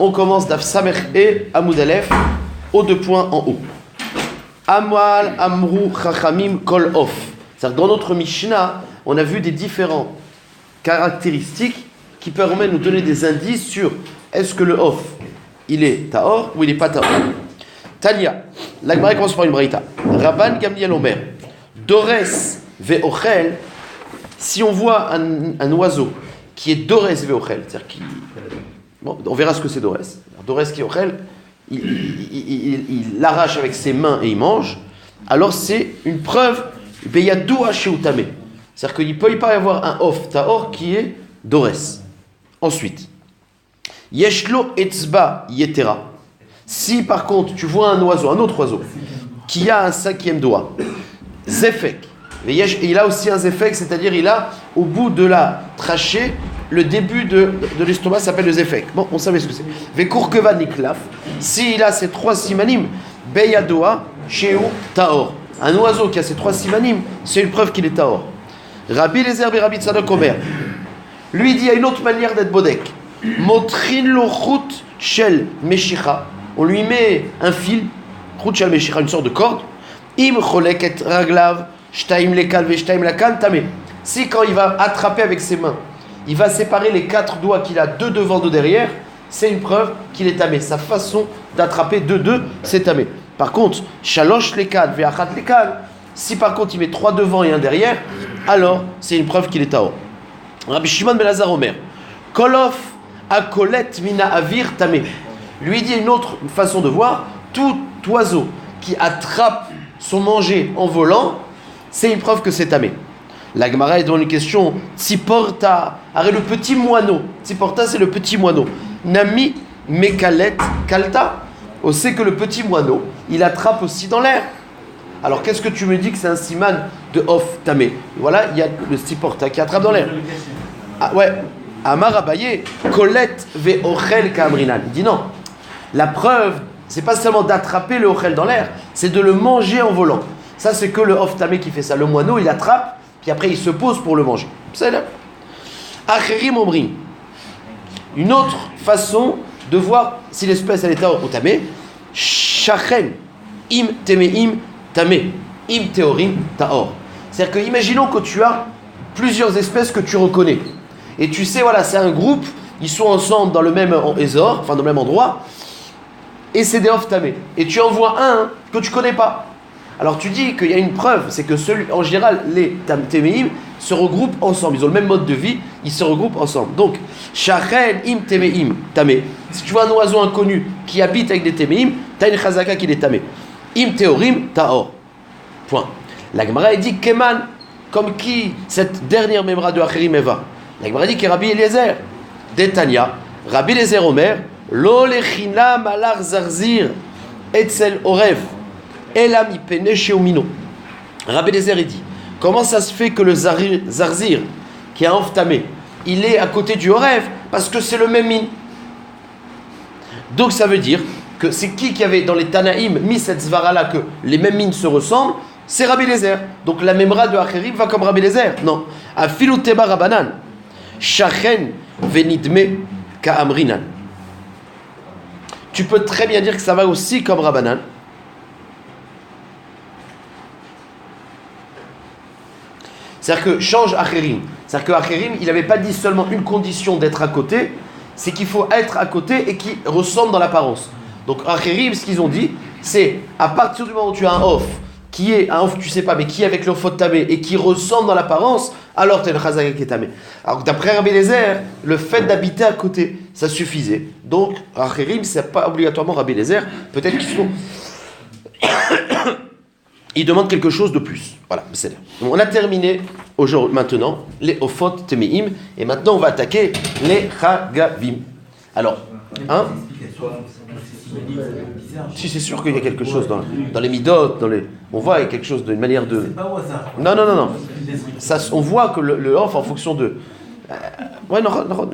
On commence d'Af Samer et Amoud Aleph, aux 2 points en haut. Amal Amrou Chachamim Kol Of. C'est-à-dire dans notre Mishnah, on a vu des différentes caractéristiques qui permettent de nous donner des indices sur est-ce que le Of, il est Tahor ou il n'est pas Tahor. Tania, la Gemara commence par une braïta. Rabban Gamliel Omer, Dores Ve'ochel, si on voit un oiseau qui est Dores Ve'ochel, c'est-à-dire qui... Bon, on verra ce que c'est Dores. Dores qui est Ochel, il l'arrache avec ses mains et il mange, alors c'est une preuve, Beyadoua Sheutame. C'est-à-dire qu'il ne peut pas y avoir un Of Tahor qui est Dores. Ensuite, Yeshlo Etzba Yetera. Si par contre tu vois un autre oiseau, qui a un 5e doigt, Zefek, et il a aussi un Zefek, c'est-à-dire il a au bout de la trachée, le début de l'estomac s'appelle le Zefek. Bon, on savait ce que c'est. Vekurkeva Niklaf, s'il a ces 3 simanim, Beyadoa, Sheu, Tahor. Un oiseau qui a ces 3 simanim, c'est une preuve qu'il est Tahor. Rabbi Lezer et Rabbi Tzadok Omer, lui dit il y a une autre manière d'être bodek. Motrin lo chut shel meshicha. On lui met un fil, chut shel meshicha, une sorte de corde. Im choleket raglav, shtaim lekal ve shtaim lakan tamé. Si quand il va attraper avec ses mains, il va séparer les 4 doigts qu'il a, 2 devant, 2 derrière, c'est une preuve qu'il est tamé. Sa façon d'attraper 2, c'est tamé. Par contre, shalosh lekal ve achat lekal, si par contre il met 3 devant et 1 derrière, alors c'est une preuve qu'il est tahor. Rabbi Shimon ben Lazar Omer, Kolof akolet mina avir tamé. Lui dit une autre façon de voir, tout oiseau qui attrape son manger en volant, c'est une preuve que c'est tamé. La Gemara est dans une question, Tziporta, arrête le petit moineau. Tziporta c'est le petit moineau. Nami mekalet kalta. On sait que le petit moineau, il attrape aussi dans l'air. Alors qu'est-ce que tu me dis que c'est un siman de Of tamé? Voilà, il y a le Tziporta qui attrape dans l'air. Ah ouais, Amar Abaye, Kolet ve ochel kamrinan. Il dit non. La preuve, c'est pas seulement d'attraper le ochel dans l'air, c'est de le manger en volant. Ça, c'est que le Of tamé qui fait ça. Le moineau, il attrape, puis après, il se pose pour le manger. C'est là. Acherim omrim. Une autre façon de voir si l'espèce elle est tahor ou tamé. Shachen im temeim tamé. Im teorim tahor. C'est-à-dire que, imaginons que tu as plusieurs espèces que tu reconnais. Et tu sais, voilà, c'est un groupe, ils sont ensemble dans le même ésor, enfin dans le même endroit, et c'est des Of tamé. Et tu en vois un que tu connais pas. Alors tu dis qu'il y a une preuve, c'est que en général, les Temeim se regroupent ensemble. Ils ont le même mode de vie, ils se regroupent ensemble. Donc, Shachen im Temeim tamé. Si tu vois un oiseau inconnu qui habite avec des Temeim, tu as une Chazaka qui est tamé. Im Teorim Tahor. Point. La Gemara dit Keman, comme qui cette dernière Memra de Acherim Eva. La Gemara dit que Rabbi Eliezer, Detania, Rabbi Eliezer Omer, Lo lechina malar zarzir etzel orev. Elam ipene sheumino. Rabbi Eliezer il dit, comment ça se fait que le zarzir, qui est un Of tamé, il est à côté du orev, parce que c'est le même mine. Donc ça veut dire que c'est qui avait dans les Tanaïm mis cette zvara-là, que les mêmes mines se ressemblent, c'est Rabbi Eliezer. Donc la Memra de Acherim va comme Rabbi Eliezer. Non. Afilu teba rabanan. Shachen venidme ka'amrinan. Tu peux très bien dire que ça va aussi comme Rabbanan. C'est-à-dire que change Acherim. C'est-à-dire que Acherim, il n'avait pas dit seulement une condition d'être à côté, c'est qu'il faut être à côté et qui ressemble dans l'apparence. Donc Acherim, ce qu'ils ont dit, c'est à partir du moment où tu as un Of, qui est un Of, tu sais pas, mais qui est avec le Of tamé et qui ressemble dans l'apparence, alors tu as une Chazaka qui est tamé. Alors d'après Rabbi Eliezer, le fait d'habiter à côté, ça suffisait. Donc Acherim, c'est pas obligatoirement Rabbi Eliezer, peut-être qu'ils sont... Ils demandent quelque chose de plus. Voilà, c'est là. On a terminé maintenant les Ofot Temeim et maintenant on va attaquer les Chagavim. Alors, hein? Si c'est sûr qu'il y a quelque chose dans les midot, on voit il y a quelque chose d'une manière de. C'est pas au hasard. Non. Ça, on voit que le off en fonction de. Ouais, non.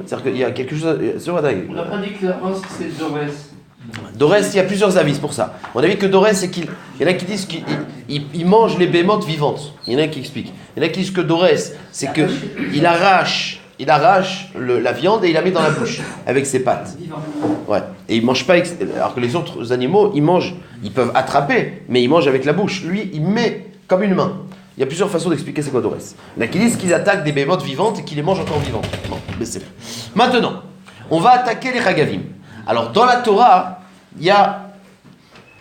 C'est-à-dire qu'il y a quelque chose. On n'a pas dit que la Os c'est Dorès. Dorès, il y a plusieurs avis pour ça. On a vu que Dorès, c'est il y en a qui disent qu'il mange les bémotes vivantes. Il y en a qui expliquent. Il y en a qui disent que Dorès, c'est qu'il arrache il arrache la viande et il la met dans la bouche avec ses pattes. Ouais. Et il mange pas, alors que les autres animaux, ils mangent, ils peuvent attraper, mais ils mangent avec la bouche. Lui, il met comme une main. Il y a plusieurs façons d'expliquer c'est quoi d'Orès. Il y en a qui disent qu'ils attaquent des bémotes vivantes et qu'ils les mangent encore vivantes. Bon, mais c'est vrai. Maintenant, on va attaquer les Chagavim. Alors, dans la Torah, il y a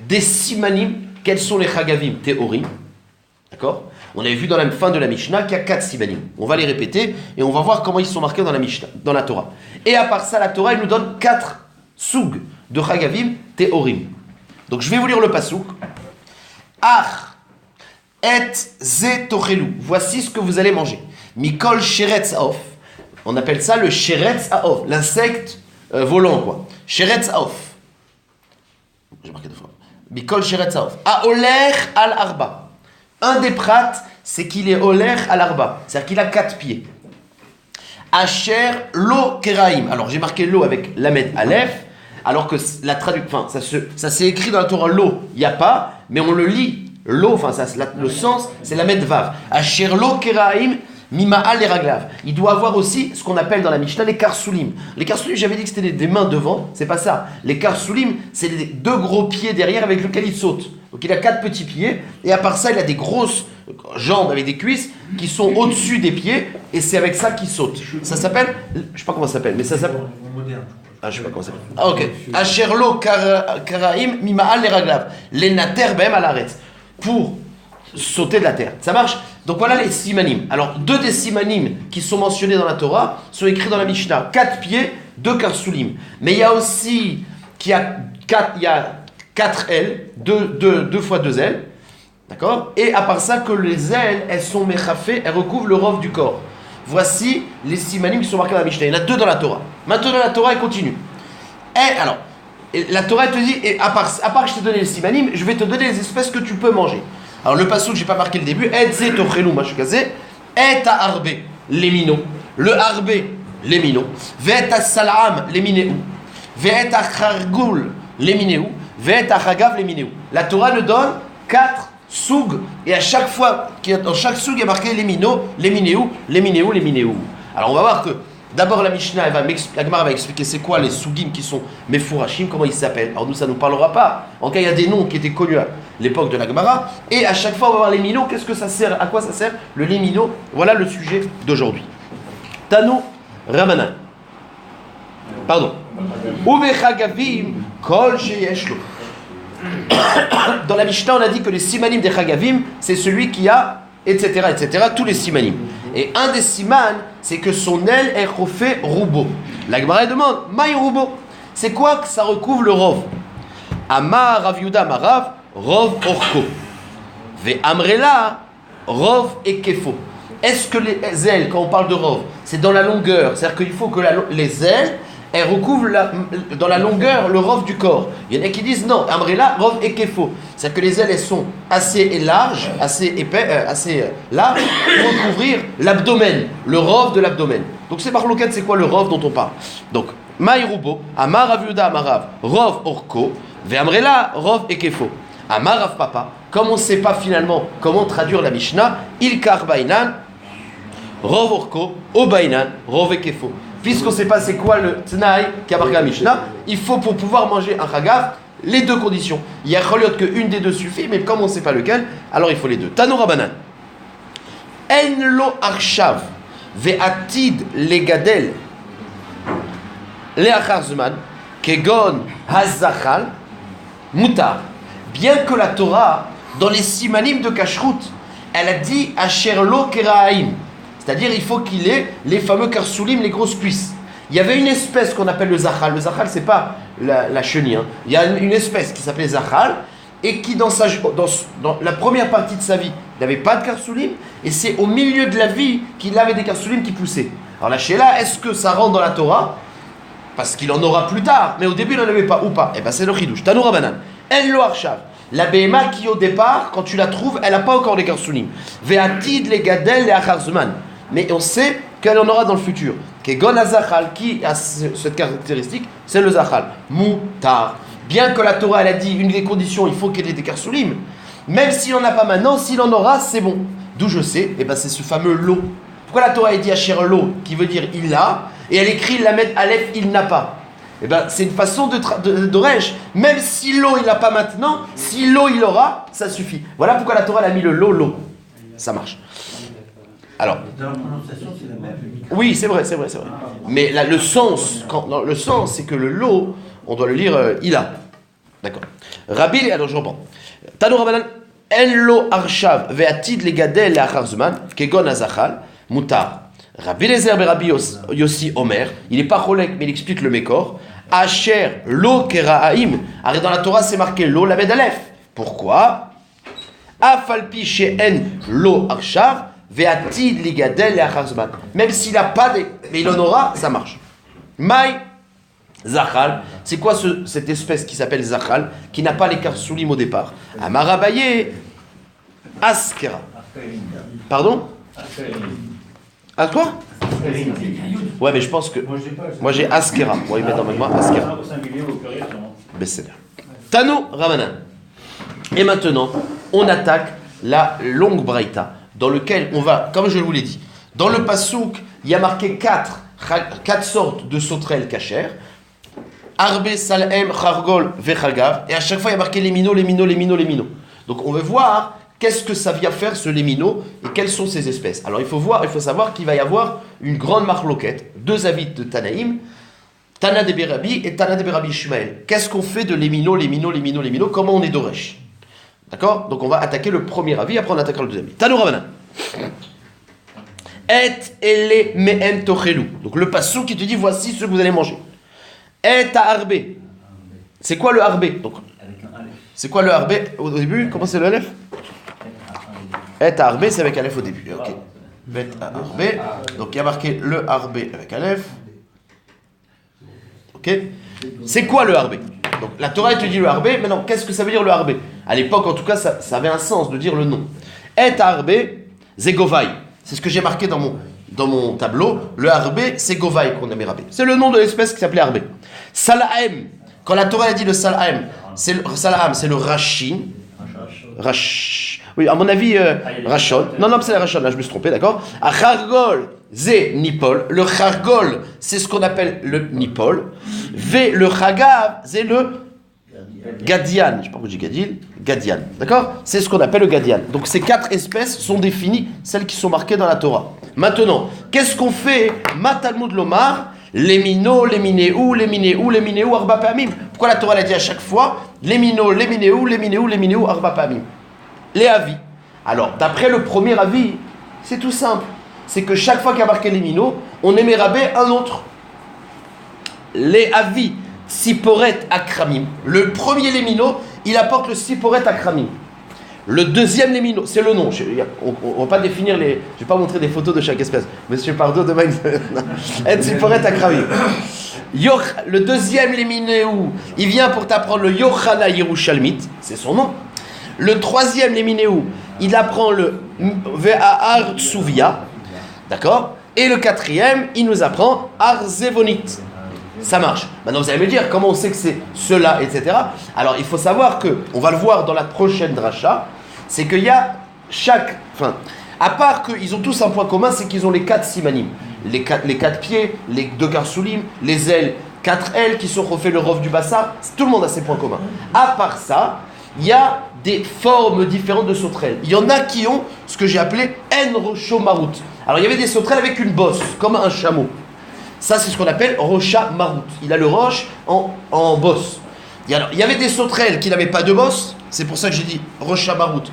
des simanim. Quels sont les Chagavim théorim? D'accord? On avait vu dans la fin de la Mishnah qu'il y a 4 simanim. On va les répéter et on va voir comment ils sont marqués dans la Mishnah, dans la Torah. Et à part ça, la Torah, elle nous donne 4 soug de Chagavim théorim. Donc, je vais vous lire le pasouk. Ach et ze tochelu. Voici ce que vous allez manger. Mikol sheretz haof. On appelle ça le sheretz haof, l'insecte volant, quoi. Sheretz haof. J'ai marqué 2 fois. Mikol sheretz haof. Aoler al arba. Un des prats, c'est qu'il est oler al arba. C'est-à-dire qu'il a 4 pieds. Asher lo keraim. Alors j'ai marqué lo avec lamed aleph, alors que la traduction, ça s'est écrit dans la Torah lo, il n'y a pas, mais on le lit. Lo, enfin le sens, c'est lamed vav. Asher lo keraim mima'al leraglav. Il doit avoir aussi ce qu'on appelle dans la Mishnah les karsoulim. Les karsoulim, j'avais dit que c'était des mains devant, c'est pas ça. Les karsoulim, c'est les 2 gros pieds derrière avec lesquels il saute. Donc il a 4 petits pieds, et à part ça, il a des grosses jambes avec des cuisses qui sont au-dessus des pieds, et c'est avec ça qu'il saute. Ça s'appelle, je sais pas comment ça s'appelle, mais ça s'appelle... Ah, je sais pas comment ça s'appelle. Ah, ok. Asherlo karaim mima'al leraglav. Lenater behem alaretz. Pour sauter de la terre. Ça marche? Donc voilà les simanim. Alors, 2 des simanim qui sont mentionnés dans la Torah sont écrits dans la Mishnah. 4 pieds, 2 karsoulim. Mais il y a aussi qu'il y a 4 ailes, 2 fois 2 ailes. D'accord? Et à part ça, que les ailes, elles sont mechafées, elles recouvrent le rov du corps. Voici les simanim qui sont marqués dans la Mishnah. Il y en a 2 dans la Torah. Maintenant, la Torah, elle continue. Et alors, la Torah, elle te dit, et à part que je t'ai donné les simanim, je vais te donner les espèces que tu peux manger. Alors, le passouk, je n'ai pas marqué le début. Et ze tochelu mashkaze, et ta arbe, les minots. Le arbe, les minots. Ve ta salam, les minéou. Ve ta chargoul, les minéou. Ve ta chagav, les minéou. La Torah nous donne 4 soug, et à chaque fois, dans chaque soug, il y a marqué les minots, les minéou, les minéou, les minéou. Alors, on va voir que d'abord, la Mishnah, la Gemara va expliquer c'est quoi les sougim qui sont mefourachim, comment ils s'appellent. Alors nous, ça ne nous parlera pas. En cas, il y a des noms qui étaient connus à l'époque de la Gemara. Et à chaque fois, on va voir les minots. Qu'est-ce que ça sert? À quoi ça sert? Le lémino. Voilà le sujet d'aujourd'hui. Tano Ramanan. Pardon. Ubechagavim kol sheyesh lo. Dans la Mishnah, on a dit que les simanim des Chagavim, c'est celui qui a, etc., tous les simanim. Et un des siman, c'est que son aile est chauffée roubo. La Gemara demande, maï roubo, c'est quoi que ça recouvre le rov? Amar Rav Yuda Marav, rov orko. Ve amrela, rov ekefo. Est-ce que les ailes, quand on parle de rov, c'est dans la longueur? C'est-à-dire qu'il faut que les ailes, elles recouvrent dans la longueur le rov du corps. Il y en a qui disent non, amrela, rov ekefo. C'est-à-dire que les ailes, elles sont assez larges, assez larges, pour recouvrir l'abdomen, le rov de l'abdomen. Donc c'est par l'occasion, c'est quoi le rov dont on parle? Donc, maïroubo, amar Rav Yuda amarav, rov orko, ve amrela, rov ekefo. Amar Rav Papa, comme on ne sait pas finalement comment traduire la Mishnah, ilkar bainan, rov orko, o bainan, rov ekefo. Puisqu'on ne sait pas c'est quoi le tnaï qui a marqué la Mishnah, il faut pour pouvoir manger un chagav, les 2 conditions. Il y a choliot qu'une des 2 suffit, mais comme on ne sait pas lequel, alors il faut les 2. Tano Rabanan. En lo arshav ve'atid legadel le'achar zman kegon hazachal mutar. Bien que la Torah, dans les simanim de kashrut, elle a dit asher lo keraim. C'est-à-dire, il faut qu'il ait les fameux karsoulim, les grosses cuisses. Il y avait une espèce qu'on appelle le zachal. Le zachal, c'est pas la chenille. Hein. Il y a une espèce qui s'appelait zachal et qui, dans la première partie de sa vie, n'avait pas de karsoulim. Et c'est au milieu de la vie qu'il avait des karsoulim qui poussaient. Alors la shéla, est-ce que ça rentre dans la Torah? Parce qu'il en aura plus tard. Mais au début, il n'en avait pas ou pas. Eh bien, c'est le chidouche. Tano Rabanan. En lo arshav. La béhéma qui, au départ, quand tu la trouves, elle n'a pas encore les karsoulim. Ve'atid les gadel les acharzman. Mais on sait qu'elle en aura dans le futur. Kegon hazachal, qui a cette caractéristique, c'est le zachal. Moutar. Bien que la Torah elle a dit une des conditions, il faut qu'il ait des karsoulim. Même s'il n'en a pas maintenant, s'il en aura, c'est bon. D'où je sais, et ben c'est ce fameux lot Pourquoi la Torah est dit Asher lo, qui veut dire il a, et elle écrit Lamed Aleph, il n'a pas? Eh bien, c'est une façon de Resh. Même si l'eau il n'a pas maintenant, si l'eau il aura, ça suffit. Voilà pourquoi la Torah elle a mis le lo. Ça marche. Alors. Dans la prononciation, c'est la même. Oui, c'est vrai. Mais là, le sens, c'est que le lo, on doit le lire il a. D'accord. Rabbi, alors je reprends. Tano Rabbanan, en lo arshav ve'atid legadel le'achar zman, kegon azachal, mutar. Rabbi Lezer Rabbi Yossi Omer, il n'est pas cholek, mais il explique le Mékor. Asher lo kerahaim. Arrête, dans la Torah, c'est marqué lo lamed alef. Pourquoi? Afalpi she'en lo arshav ve'atid ligadel le'achar zman. Même s'il n'a pas mais il en aura, ça marche. Mai Zachal, c'est quoi cette espèce qui s'appelle Zachal, qui n'a pas les karsoulim au départ? Amarabaye Askera. Pardon? Ah quoi? Ouais, mais je pense que moi j'ai Askera. Moi, il met dans ma main Askera. Besséder. Tano Ramanan. Et maintenant, on attaque la longue braïta, dans lequel on va, comme je vous l'ai dit, dans le pasouk, il y a marqué quatre sortes de sauterelles cachères. Arbe, Salem, Chargol, Vechagav. Et à chaque fois, il y a marqué les minots. Donc on veut voir qu'est-ce que ça vient faire ce lémino et quelles sont ces espèces. Alors il faut savoir qu'il va y avoir une grande marloquette, deux avis de Tanaïm, Tana de Berabi et Tana de Berabi Ishmael. Qu'est-ce qu'on fait de lémino? Comment on est d'Oresh? D'accord? Donc on va attaquer le premier avis, après on attaquera le deuxième avis. Tano Rabbanan. Et ele me'en tochelu. Donc le passou qui te dit voici ce que vous allez manger. Et à arbe. C'est quoi le arbe? Donc c'est quoi le arbe au début? Comment c'est le alef? Et à arbe, c'est avec alef au début. Ok. Bet à arbe. Donc il y a marqué le arbe avec alef. Ok. C'est quoi le arbe? Donc la Torah elle te dit le arbe. Maintenant qu'est-ce que ça veut dire le arbe? À l'époque en tout cas ça avait un sens de dire le nom. Et à arbe, zegovai. C'est ce que j'ai marqué dans mon tableau. Le arbe, c'est govai qu'on aimait rabé. C'est le nom de l'espèce qui s'appelait arbe. Salahem. Quand la Torah a dit le salahem, c'est le rachin. Oui, à mon avis, rachon. Non, c'est la rachon, là je me suis trompé, d'accord. A chargol, c'est nipol. Le chargol, c'est ce qu'on appelle le nipol. Le chagav, c'est le gadian. Je ne sais pas pourquoi je dis gadian. D'accord? C'est ce qu'on appelle le gadian. Donc ces quatre espèces sont définies, celles qui sont marquées dans la Torah. Maintenant, qu'est-ce qu'on fait? Matalmud lomar. Les mineaux, arba pamim. Pourquoi la Torah l'a dit à chaque fois? Les mineaux, arba pamim. Les avis. Alors, d'après le premier avis, c'est tout simple. C'est que chaque fois qu'il y a marqué les mineaux, on émet rabé un autre. Les avis, siporet akramim. Le premier lémino, il apporte le siporet akramim. Le deuxième lémino, c'est le nom. On ne va pas définir les. Je ne vais pas montrer des photos de chaque espèce. Monsieur Pardo, demain, et siporet akramim. Le deuxième léminéou, il vient pour t'apprendre le Yochana Yerushalmit, c'est son nom. Le troisième léminéou, il apprend le Ve'ahar Tsuvia, d'accord? Et le quatrième, il nous apprend Arzevonit. Ça marche. Maintenant, vous allez me dire comment on sait que c'est cela, etc. Alors, il faut savoir que, on va le voir dans la prochaine dracha, c'est qu'il y a à part qu'ils ont tous un point commun, c'est qu'ils ont les 4 simanim. Les quatre pieds, les 2 karsoulim, les ailes, 4 ailes qui sont refait le rov du bassar. Tout le monde a ses points communs. À part ça, il y a des formes différentes de sauterelles. Il y en a qui ont ce que j'ai appelé en rocho marut. Alors, il y avait des sauterelles avec une bosse, comme un chameau. Ça, c'est ce qu'on appelle rocha marut. Il a le roche en bosse. Il y avait des sauterelles qui n'avaient pas de bosse. C'est pour ça que j'ai dit rocha marut.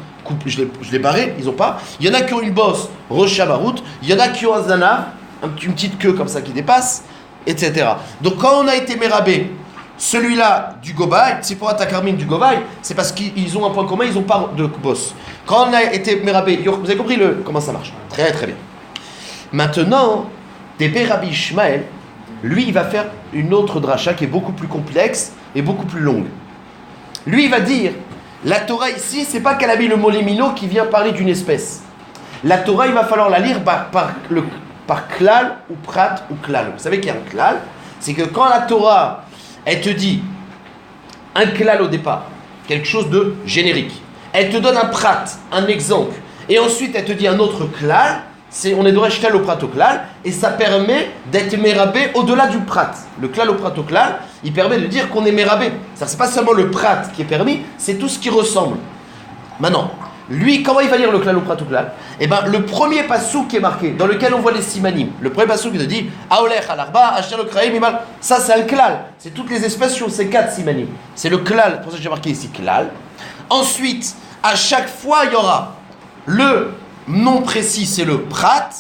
Je l'ai barré, ils n'ont pas. Il y en a qui ont une bosse, rocha marut. Il y en a qui ont un zanav, une petite queue comme ça qui dépasse, etc. Donc quand on a été mérabé, celui-là du gobaï, c'est pour Atakarmim du gobaï, c'est parce qu'ils ont un point commun, ils n'ont pas de bosse. Quand on a été mérabé, vous avez compris comment ça marche? Très très bien. Maintenant, Débé Rabbi Ishmael, lui, il va faire une autre dracha qui est beaucoup plus complexe et beaucoup plus longue. Lui, il va dire, la Torah ici, c'est pas qu'elle a mis le mot lémino qui vient parler d'une espèce. La Torah, il va falloir la lire par klal ou prat ou klal. Vous savez qu'il y a un klal, c'est que quand la Torah, elle te dit un klal au départ, quelque chose de générique, elle te donne un prat, un exemple, et ensuite elle te dit un autre klal, on est d'oresh klal au prat au klal, et ça permet d'être mérabé au-delà du prat. Le klal au prat au klal, il permet de dire qu'on est mérabé. C'est pas seulement le prat qui est permis, c'est tout ce qui ressemble. Maintenant, lui, comment il va lire le klal au prat au klal? Eh bien, le premier passouk qui est marqué, dans lequel on voit les simanim, le premier passouk qui te dit Aolech al-arba, asher le kraim, imal, ça c'est un klal. C'est toutes les espèces sur ces 4 simanim. C'est le klal, pour ça que j'ai marqué ici klal. Ensuite, à chaque fois, il y aura le nom précis, c'est le prat.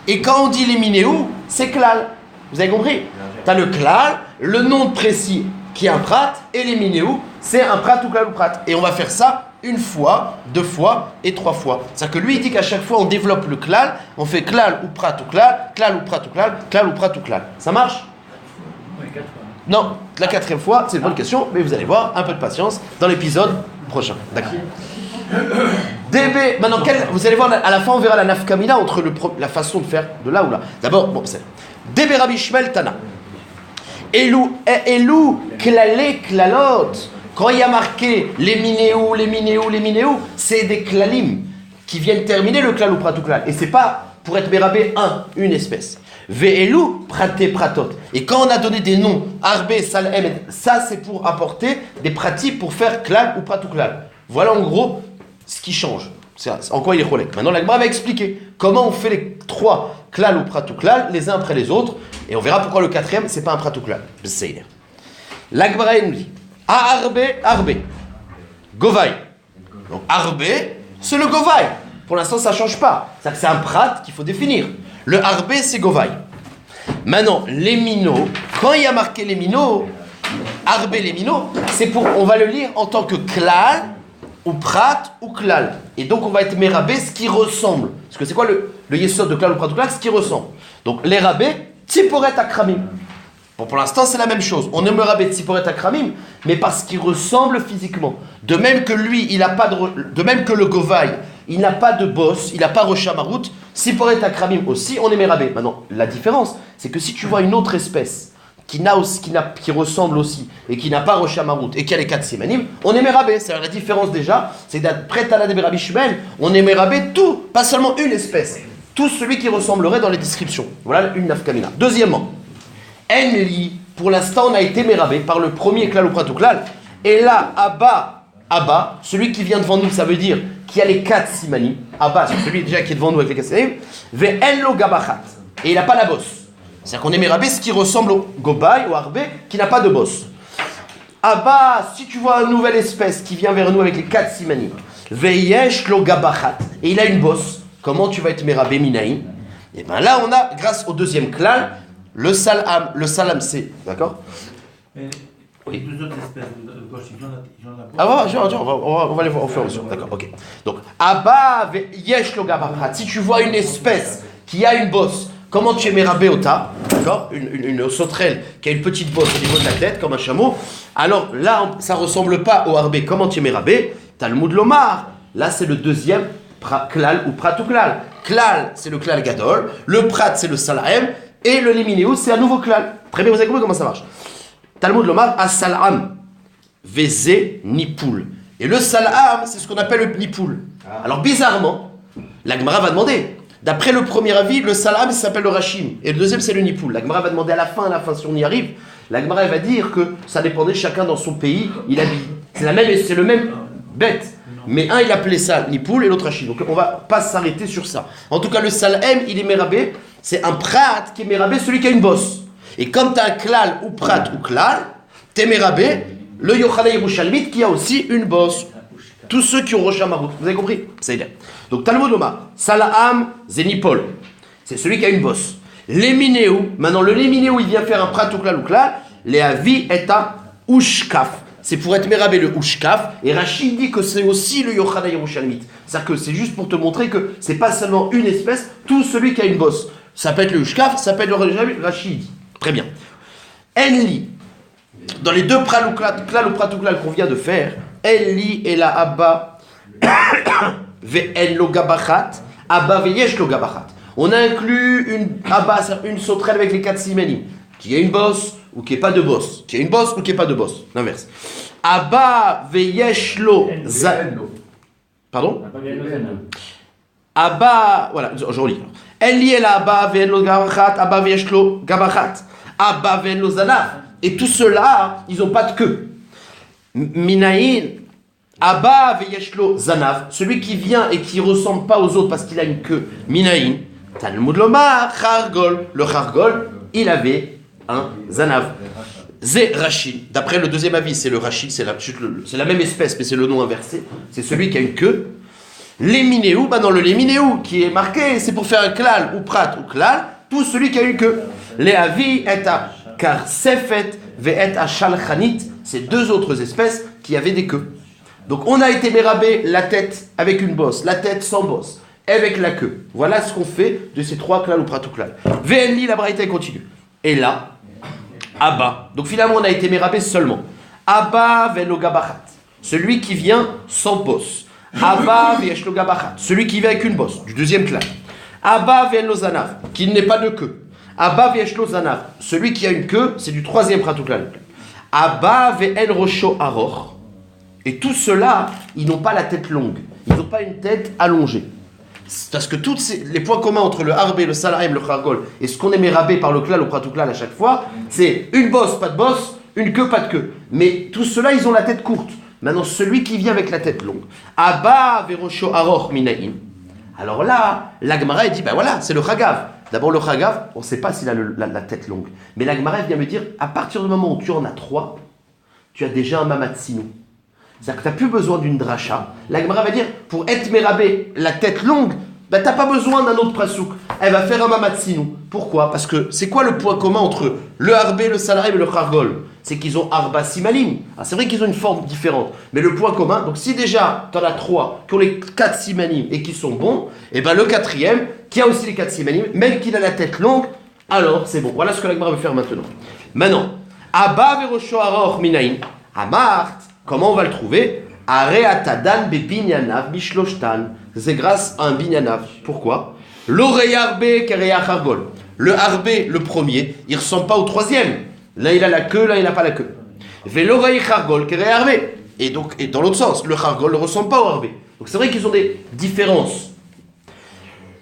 Et quand on dit les minéou, c'est klal. Vous avez compris? Tu as le klal, le nom précis qui est un prat, et les minéou, c'est un prat ou klal ou prat. Et on va faire ça une fois, 2 fois et 3 fois. C'est-à-dire que lui, il dit qu'à chaque fois, on développe le klal, on fait klal ou prat ou klal ou prat ou klal ou prat ou klal. Ça marche? Oui, 4 fois. Non, la 4e fois, c'est une bonne question, mais vous allez voir, un peu de patience dans l'épisode prochain. D'accord. DB, maintenant, vous allez voir, à la fin, on verra la nafkamina entre la façon de faire de là ou là. D'abord, bon, c'est DB Rabbi Shmuel Tana. Elou, klale, klalot. Quand il y a marqué les minéou, c'est des klalim qui viennent terminer le klal ou prat ou klal. Et c'est pas pour être mérabé une espèce. Ve'elu praté pratot. Et quand on a donné des noms, arbé, salem, ça c'est pour apporter des pratiques pour faire klal ou prat ou klal. Voilà en gros ce qui change. C'est en quoi il est cholek. Maintenant la Gemara va expliquer comment on fait les 3 klal ou prat ou klal les uns après les autres. Et on verra pourquoi le 4e c'est pas un prat ou klal. La Gemara nous dit Arbé, Govaï. Donc Arbé, c'est le Govaï. Pour l'instant, ça ne change pas. C'est un prat qu'il faut définir. Le Arbé, c'est Govaï. Maintenant, les minots, quand il y a marqué les minots, Arbé, les minots, c'est pour, on va le lire en tant que klal, ou prat, ou klal. Et donc, on va être mérabé, ce qui ressemble. Parce que c'est quoi le yesod de klal ou prat ou klal? Ce qui ressemble. Donc, les rabés, tiporet akramim. Bon, pour l'instant, c'est la même chose. On aime le rabbi Tziporet Akramim, mais parce qu'il ressemble physiquement. De même que lui, il n'a pas de même que le Govaï, il n'a pas de bosse, il n'a pas Roshamarout, Tziporet Akramim aussi, on aime rabbi. Maintenant, la différence, c'est que si tu vois une autre espèce qui ressemble aussi et qui n'a pas Roshamarout et qui a les 4 simanim, on aime rabbi. C'est la différence déjà, c'est d'après Tana de Rabbi Shmuel, on aime rabbi tout, pas seulement une espèce, tout celui qui ressemblerait dans les descriptions. Voilà une nafkamina. Deuxièmement, Enli, pour l'instant, on a été mérabé par le premier klal ou prat ou klal. Et là, Abba, celui qui vient devant nous, ça veut dire qu'il y a les 4 simanim. Abba, c'est celui déjà qui est devant nous avec les 4 simanim. Ve'enlo gabachat. Et il n'a pas la bosse. C'est-à-dire qu'on est mérabé ce qui ressemble au gobaï, au arbé, qui n'a pas de bosse. Abba, si tu vois une nouvelle espèce qui vient vers nous avec les 4 simanim. Ve'yesh lo gabachat. Et il a une bosse. Comment tu vas être mérabé minaï? Et bien là, on a, grâce au deuxième klal, le salam c'est, d'accord? Oui. 2 autres espèces de gauche, ils ont la Ah on va les voir au fur et à mesure, d'accord, ok. Donc, Abba yesh lo gabachat. Si tu vois une espèce qui a une bosse, comment tu es mérabé au tas, d'accord? Une sauterelle qui a une petite bosse au niveau de la tête, comme un chameau. Alors là, ça ressemble pas au harbé. Comment tu es mérabé? Talmud Lomar. Là, c'est le deuxième klal ou prat ou klal. Klal, c'est le klal gadol. Le prat, c'est le salahem. Et le liminéus, c'est un nouveau klal. Très bien, vous avez compris comment ça marche. Talmud Lomar, as-salam, vezé, nipoul. Et le salam, c'est ce qu'on appelle le nipoul. Alors bizarrement, la Gemara va demander, d'après le premier avis, le salam, ça s'appelle le rachim. Et le deuxième, c'est le nipoul. La Gemara va demander à la fin, si on y arrive, la Gemara va dire que ça dépendait chacun dans son pays, il habille. C'est le même bête. Mais un, il appelait ça nipoul et l'autre rachim. Donc on va pas s'arrêter sur ça. En tout cas, le salam, il est mérabé. C'est un prat qui est mérabé, celui qui a une bosse. Et comme tu as un klal ou prat ou klal, tu es mérabé, le Yochanan Yerushalmit qui a aussi une bosse. Tous ceux qui ont Roshamarout. Vous avez compris? C'est bien. Donc Talmud Lomar, Salaam Zenipol. C'est celui qui a une bosse. Léminéou. Maintenant, le léminéou, il vient faire un prat ou klal. Léavi est un ushkaf. C'est pour être mérabé le ushkaf. Et Rachid dit que c'est aussi le Yochanan Yerushalmit. C'est-à-dire que c'est juste pour te montrer que c'est pas seulement une espèce, tout celui qui a une bosse. Ça peut être le ushkaf, ça peut être le Rachid. Très bien. Enli. Dans les 2 klal ou prat ou klal qu'on vient de faire, Enli et la Abba ve'en lo gabachat, Abba ve'yesh lo gabachat. On a inclus une Abba, une sauterelle avec les 4 simanim, qui a une bosse ou qui n'est pas de bosse, qui a une bosse ou qui n'est pas de bosse. L'inverse. Abba ve'yesh lo Pardon? Abba, voilà, je relis. En li el Abba ve'en lo gabachat, Abba ve'yesh lo gabachat, Abba ve'en lo zanav. Et tout cela, ils n'ont pas de queue. Minaïn, Abba ve'yesh lo zanav, celui qui vient et qui ressemble pas aux autres parce qu'il a une queue. Minaïn, Talmud lomar, chargol. Le chargol, il avait un zanav. Zé Rachid. D'après le deuxième avis, c'est le Rachid, c'est la même espèce, mais c'est le nom inversé. C'est celui qui a une queue. Léminéou, dans le léminéou qui est marqué, c'est pour faire un klal ou prat ou klal, tout celui qui a une queue. Léavi et à car sefet ve et à shalchanit, c'est deux autres espèces qui avaient des queues. Donc on a été mérabé la tête avec une bosse, la tête sans bosse, avec la queue. Voilà ce qu'on fait de ces trois klal ou prat ou klal. Ve'enli, la braïta continue. Et là, Abba. Donc finalement, on a été mérabé seulement. Abba ve'lo gabachat. Celui qui vient sans bosse. Abba ve'yesh lo gabachat. Celui qui vient avec une bosse, du deuxième clan. Abba ve'lo zanav, qui n'est pas de queue. Abba ve'yesh lo zanav. Celui qui a une queue, c'est du troisième pratuklan. Abba ve'en rosho aror. Et tout cela, ils n'ont pas la tête longue. Ils n'ont pas une tête allongée. Parce que tous les points communs entre le harbé, le salaim, le chargol et ce qu'on est mérabé par le klal ou pratuklal à chaque fois, c'est une bosse, pas de bosse, une queue, pas de queue. Mais tout cela, ils ont la tête courte. Maintenant, celui qui vient avec la tête longue, Abba verosho aroch minaim. Alors là, la Gemara dit, ben voilà, c'est le chagav. D'abord, le chagav, on ne sait pas s'il a la tête longue. Mais la Gemara vient me dire, à partir du moment où tu en as trois, tu as déjà un mamatsinu. C'est-à-dire que tu n'as plus besoin d'une dracha. La Gemara va dire, pour être mérabé, la tête longue, ben, tu n'as pas besoin d'un autre prasouk. Elle va faire un mamatsinu. Pourquoi? Parce que c'est quoi le point commun entre le harbé, le salarim et le chargol? C'est qu'ils ont arba simalim. Ah, c'est vrai qu'ils ont une forme différente. Mais le point commun, donc si déjà tu en as trois qui ont les 4 simalim et qui sont bons, et ben le quatrième, qui a aussi les 4 simalim, même qu'il a la tête longue, alors c'est bon. Voilà ce que la Gemara veut faire maintenant. Maintenant, Abba verosho aroch minaim, Amart. Comment on va le trouver? Areatadan bebinyanav bishloshtan. C'est grâce à un binyanav. Pourquoi? L'oreille arbé kereya chargol. Le arbé, le premier, il ne ressemble pas au troisième. Là, il a la queue, là, il n'a pas la queue. Ve l'oreille chargol kereya arbé. Et donc, et dans l'autre sens, le chargol ne ressemble pas au arbé. Donc c'est vrai qu'ils ont des différences.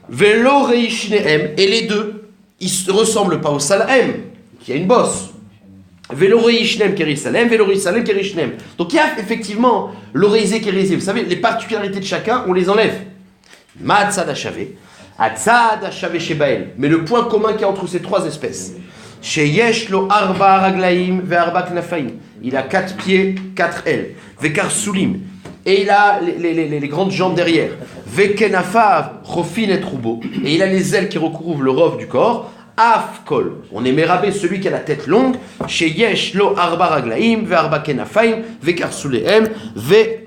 Ve l'oreille shinehem. Et les deux, ils ne ressemblent pas au salem, qui a une bosse. Velorei Shnem Kerisalem, Velorei Salem Kerishnem. Donc il y a effectivement l'oreisé Kerisé. Vous savez, les particularités de chacun, on les enlève. Ma'atzad Hashave, Atzad Hashave Shebael. Mais le point commun qu'il y a entre ces trois espèces, Sheyesh lo arba raglaim ve arba knafaim. Il a 4 pieds, 4 ailes. Vekar sulim. Et il a les grandes jambes derrière. Vekenafav chofin et troubo. Et il a les ailes qui recouvrent le rov du corps. Afkol, on est mérabé celui qui a la tête longue, chez Yesh lo arba raglaim, ve arba kenafaim, ve karsulehem, ve,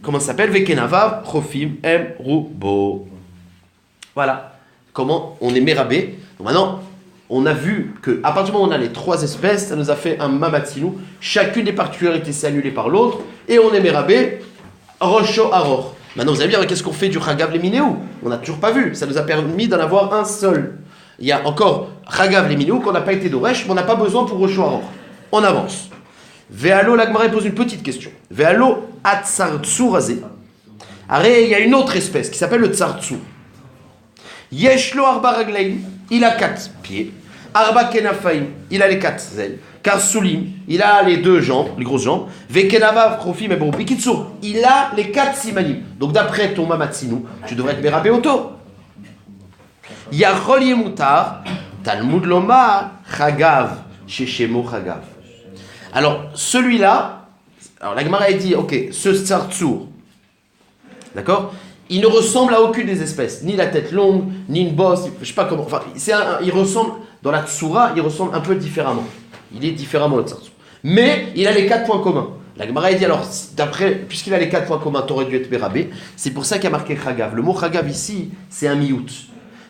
comment ça s'appelle, ve kenavav, chofim, em, rubo. Voilà comment on est mérabé. Donc maintenant, on a vu que à partir du moment où on a les trois espèces, ça nous a fait un mamatsinu. Chacune des particularités s'est annulée par l'autre, et on est mérabé, rosho aror. Maintenant, vous allez me dire, qu'est-ce qu'on fait du chagav leminéou? On n'a toujours pas vu, ça nous a permis d'en avoir un seul. Il y a encore Chagav les Minou qu'on n'a pas été d'Oresh, mais on n'a pas besoin pour Rosh Haror. On avance. Ve'alo, la Gemara pose une petite question. Ve'alo atzartsu razé. Arrête, il y a une autre espèce qui s'appelle le tsartsu. Yeshlo arba raglaim, il a 4 pieds. Arba kenafaim, il a les 4 ailes. Karsulim, il a les 2 jambes, les grosses jambes. Vekenavav krofim et bon pikitsur, il a les 4 simanim. Donc d'après ton mamatsinu, tu devrais être mérabé auto. Yachol yemutar, Talmud lomar, chagav, sheshemo chagav. Alors, celui-là, alors la Gemara a dit, ok, ce tsartsour, d'accord, il ne ressemble à aucune des espèces, ni la tête longue, ni une bosse, je sais pas comment, enfin, il ressemble, dans la tsura, il ressemble un peu différemment. Il est différemment le tsartsour. Mais, il a les 4 points communs. La Gemara a dit, alors, d'après, puisqu'il a les 4 points communs, t'aurais dû être mérabé, c'est pour ça qu'il y a marqué chagav. Le mot chagav ici, c'est un miout.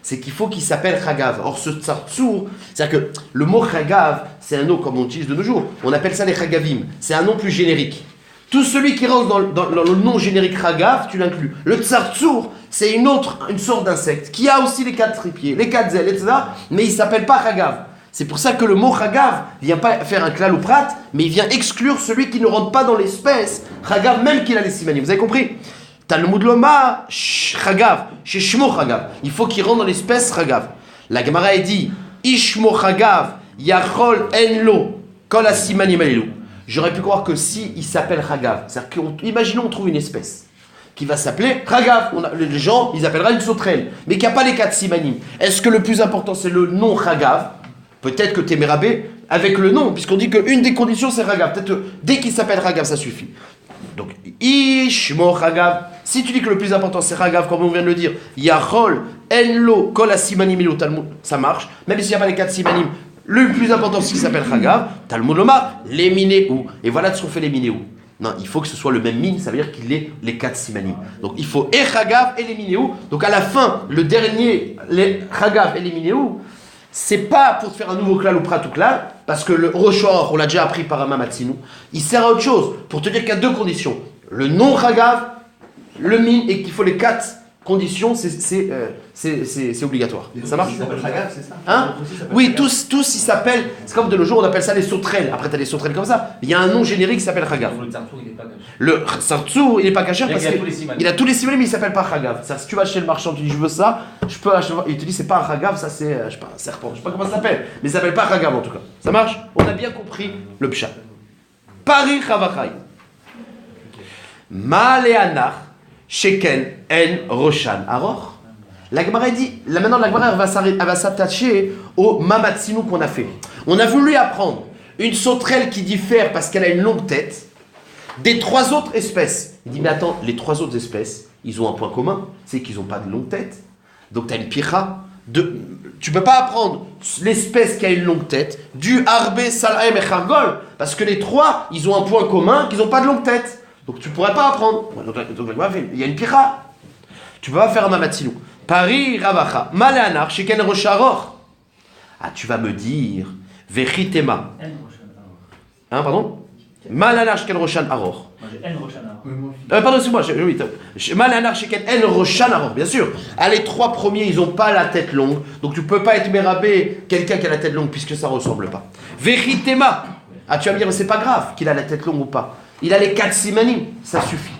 C'est qu'il faut qu'il s'appelle chagav. Or, ce tsartsour, c'est-à-dire que le mot chagav, c'est un nom comme on utilise de nos jours. On appelle ça les chagavim. C'est un nom plus générique. Tout celui qui rentre dans le nom générique chagav, tu l'inclus. Le tsartsour, c'est une sorte d'insecte qui a aussi les 4 pieds, les 4 ailes, etc. Mais il ne s'appelle pas chagav. C'est pour ça que le mot chagav ne vient pas faire un klal ou prat, mais il vient exclure celui qui ne rentre pas dans l'espèce chagav, même qu'il a les simanim. Vous avez compris? Talmud Loma, Chagav, chez Shmo Chagav. Il faut qu'il rentre dans l'espèce Chagav. La Gemara a dit, Ishmo Chagav, Yachol Enlo, Kol Asimanim Alelu. J'aurais pu croire que si il s'appelle Chagav, c'est-à-dire imaginons on trouve une espèce qui va s'appeler Chagav. Les gens, ils appelleraient une sauterelle, mais qui n'a pas les 4 simanim. Est-ce que le plus important c'est le nom Chagav? Peut-être que t'es mérabé avec le nom, puisqu'on dit qu'une des conditions c'est Chagav. Peut-être que dès qu'il s'appelle Chagav, ça suffit. Donc, Ishmo Chagav. Si tu dis que le plus important c'est Chagav, comme on vient de le dire, Yachol Enlo Kol Asimanim Alelu Talmud, ça marche. Même s'il n'y a pas les 4 simanim. Le plus important, c'est ce qui s'appelle Chagav, Talmud Lomar, les minéou. Et voilà de ce qu'on fait les minéou. Non, il faut que ce soit le même mine, ça veut dire qu'il ait les 4 simanim. Donc il faut et Chagav et les minéou. Donc à la fin, le dernier, les Chagav et les minéou, c'est pas pour te faire un nouveau klal ou prat ou klal, parce que le Roshor, on l'a déjà appris par Amamatsinou, il sert à autre chose, pour te dire qu'il y a 2 conditions. Le non Chagav, le mine, et qu'il faut les 4 conditions, c'est obligatoire. Ça marche? Ça s'appelle Chagav, c'est ça? Hein? Oui, tous ils s'appellent, c'est comme de nos jours on appelle ça les sauterelles. Après tu as des sauterelles comme ça. Il y a un nom générique qui s'appelle Chagav. Le Tsartsou, il n'est pas caché. Le Tsartsou, il n'est pas caché parce Il a tous les simanim, mais il s'appelle pas Chagav. Ça, si tu vas chez le marchand, tu dis je veux ça, je peux acheter. Il te dit c'est pas un Chagav, ça c'est je sais pas, un serpent, je sais pas comment ça s'appelle, mais ça s'appelle pas Chagav en tout cas. Ça marche? On a bien compris le pshat. Paris Chavachai. Maléanar, Sheken, En, Roshan, Aror. La Gemara dit, là maintenant la Gemara elle va s'attacher au Mamatsinou qu'on a fait. On a voulu apprendre une sauterelle qui diffère parce qu'elle a une longue tête des 3 autres espèces. Il dit mais attends, les 3 autres espèces, ils ont un point commun, c'est qu'ils n'ont pas de longue tête. Donc tu as une pira. Tu peux pas apprendre l'espèce qui a une longue tête du Arbé, Salahem et Khargol parce que les 3, ils ont un point commun qu'ils n'ont pas de longue tête. Donc tu pourrais pas apprendre. Donc il y a une pira. Tu peux pas faire un Mamatsinou. Paris, Ravacha, Malanar, Sheken Rosharor. Ah, tu vas me dire, Vechitema. Hein, pardon? Malanar, Sheken Roshan Aror. Pardon, c'est moi. Oui, Malanar, Sheken En Roshan Aror, bien sûr. Ah, les 3 premiers, ils ont pas la tête longue. Donc tu peux pas être mérabé quelqu'un qui a la tête longue puisque ça ressemble pas. Vechitema. Ah, tu vas me dire, mais c'est pas grave qu'il a la tête longue ou pas. Il a les 4 simanim, ça suffit.